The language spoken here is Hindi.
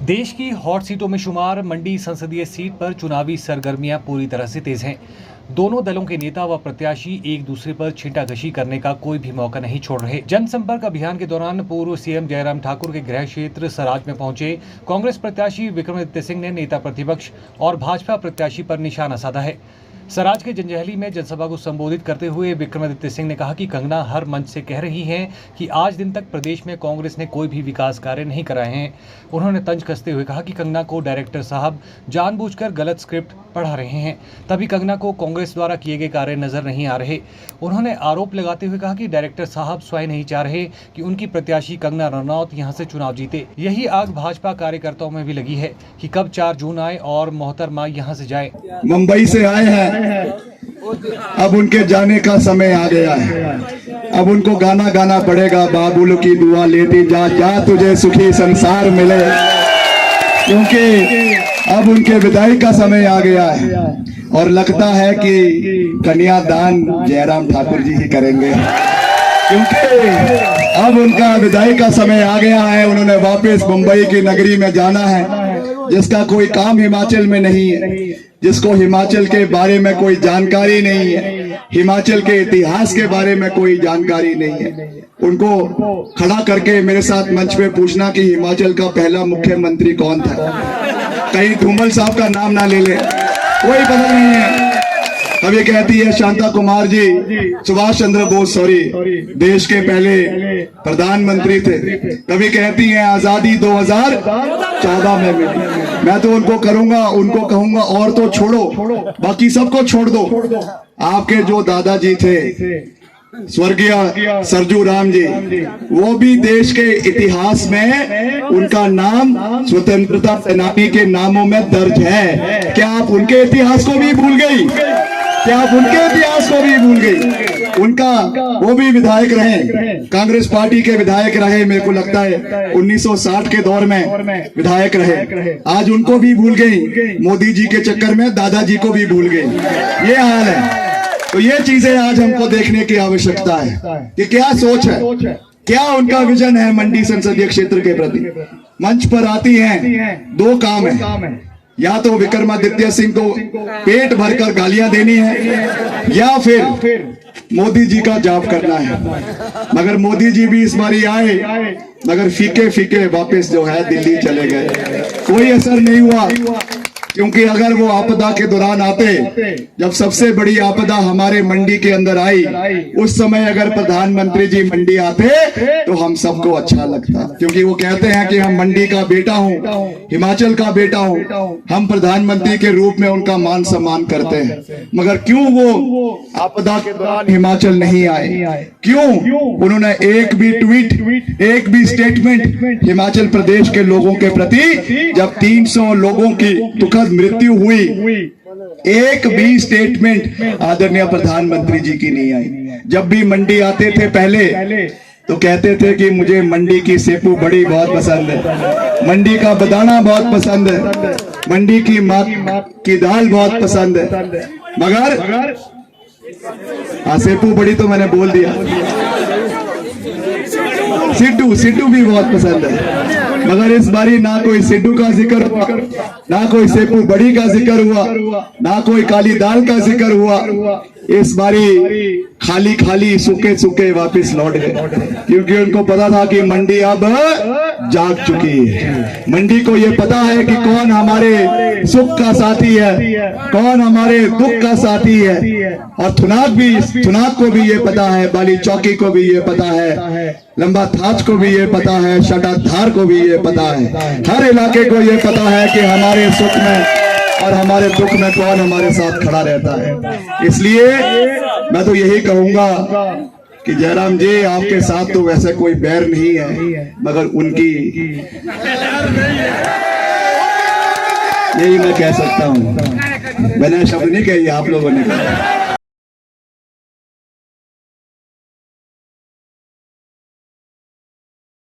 देश की हॉट सीटों में शुमार मंडी संसदीय सीट पर चुनावी सरगर्मियां पूरी तरह से तेज हैं। दोनों दलों के नेता व प्रत्याशी एक दूसरे पर छींटाकशी करने का कोई भी मौका नहीं छोड़ रहे। जनसंपर्क अभियान के दौरान पूर्व सीएम जयराम ठाकुर के गृह क्षेत्र सराज में पहुंचे कांग्रेस प्रत्याशी विक्रमादित्य सिंह ने नेता प्रतिपक्ष और भाजपा प्रत्याशी पर निशाना साधा है। सराज के जंजैहली में जनसभा को संबोधित करते हुए विक्रमादित्य सिंह ने कहा कि कंगना हर मंच से कह रही हैं कि आज दिन तक प्रदेश में कांग्रेस ने कोई भी विकास कार्य नहीं कराए हैं। उन्होंने तंज कसते हुए कहा कि कंगना को डायरेक्टर साहब जानबूझकर गलत स्क्रिप्ट पढ़ा रहे हैं, तभी कंगना को कांग्रेस द्वारा किए गए कार्य नजर नहीं आ रहे। उन्होंने आरोप लगाते हुए कहा कि डायरेक्टर साहब स्वयं नहीं चाह रहे कि उनकी प्रत्याशी कंगना रनौत यहां से चुनाव जीते। यही आग भाजपा कार्यकर्ताओं में भी लगी है कि कब 4 जून आए और मोहतरमा यहां से जाए। मुंबई से आए हैं, अब उनके जाने का समय आ गया है। अब उनको गाना गाना पड़ेगा, बाबुल की दुआ लेती जा, जा तुझे सुखी संसार मिले, क्योंकि अब उनके विदाई का समय आ गया है। और लगता है कि कन्यादान जयराम ठाकुर जी ही करेंगे, क्योंकि अब उनका विदाई का समय आ गया है। उन्होंने वापस मुंबई की नगरी में जाना है, जिसका कोई काम हिमाचल में नहीं है, जिसको हिमाचल के बारे में कोई जानकारी नहीं है, हिमाचल के इतिहास के बारे में कोई जानकारी नहीं है। उनको खड़ा करके मेरे साथ मंच पे पूछना कि हिमाचल का पहला मुख्यमंत्री कौन था, कहीं धूमल साहब का नाम ना ले ले, कोई पता नहीं है। कभी कहती है शांता कुमार जी सुभाष चंद्र बोस देश के पहले प्रधानमंत्री थे, कभी कहती हैं आजादी 2014 में मिली। मैं तो उनको कहूंगा और तो छोड़ो, बाकी सबको छोड़ दो। आपके जो दादाजी थे स्वर्गीय सरजू राम जी, वो भी देश के इतिहास में उनका नाम स्वतंत्रता सेनानी के नामों में दर्ज है। क्या आप उनके इतिहास को भी भूल गई? क्या आप उनके इतिहास को भी भूल गई? वो भी विधायक रहे, कांग्रेस पार्टी के विधायक रहे, मेरे को लगता है 1960 के दौर में विधायक रहे। आज उनको भी भूल गई, मोदी जी के चक्कर में दादाजी को भी भूल गई। ये हाल है। तो ये चीजें आज हमको देखने की आवश्यकता है कि क्या सोच है, क्या उनका विजन है मंडी संसदीय क्षेत्र के प्रति। मंच पर आती हैं, 2 काम है, या तो विक्रमादित्य सिंह को पेट भरकर गालियां देनी है या फिर मोदी जी का जाप करना है। मगर मोदी जी भी इस बारी आए, मगर फीके वापस जो है दिल्ली चले गए, कोई असर नहीं हुआ। क्योंकि अगर वो आपदा के दौरान आते, जब सबसे बड़ी आपदा हमारे मंडी के अंदर आई, उस समय अगर प्रधानमंत्री जी मंडी आते तो हम सबको अच्छा लगता, क्योंकि वो कहते हैं कि हम मंडी का बेटा हूँ, हिमाचल का बेटा हूँ, हम प्रधानमंत्री के रूप में उनका मान सम्मान करते हैं। मगर क्यों वो आपदा के दौरान हिमाचल नहीं आए? क्यों उन्होंने एक भी ट्वीट, एक भी स्टेटमेंट हिमाचल प्रदेश के लोगों के प्रति, जब 300 लोगों की दुखद मृत्यु हुई, एक भी स्टेटमेंट आदरणीय प्रधानमंत्री जी की नहीं आई। जब भी मंडी आते थे पहले तो कहते थे कि मुझे मंडी की सेपू बड़ी बहुत पसंद है, मंडी का बदाना बहुत पसंद है, मंडी की माँ की दाल बहुत पसंद है। मगर सेपू बड़ी तो मैंने बोल दिया, सिड्डू भी बहुत पसंद है। मगर इस बारी ना कोई सिड्डू का जिक्र हुआ, ना कोई सेपू बड़ी का जिक्र हुआ, ना कोई काली दाल का जिक्र हुआ। इस बारी खाली सूखे वापस लौट गए, क्योंकि उनको पता था कि मंडी अब जाग चुकी है। मंडी को ये पता है कि कौन हमारे सुख का साथी है, कौन हमारे दुख का साथी है। और थुनाक को भी ये पता है, बाली चौकी को भी ये पता है, लंबा थाच को भी ये पता है, शटाधार को भी ये पता है, हर इलाके को ये पता है कि हमारे सुख में और हमारे दुख में कौन हमारे साथ खड़ा रहता है। इसलिए मैं तो यही कहूंगा कि जयराम जी, आपके साथ तो वैसे कोई बैर नहीं है, मगर उनकी यही मैं कह सकता हूं। मैंने शब्द नहीं कही, आप लोगों ने कहा।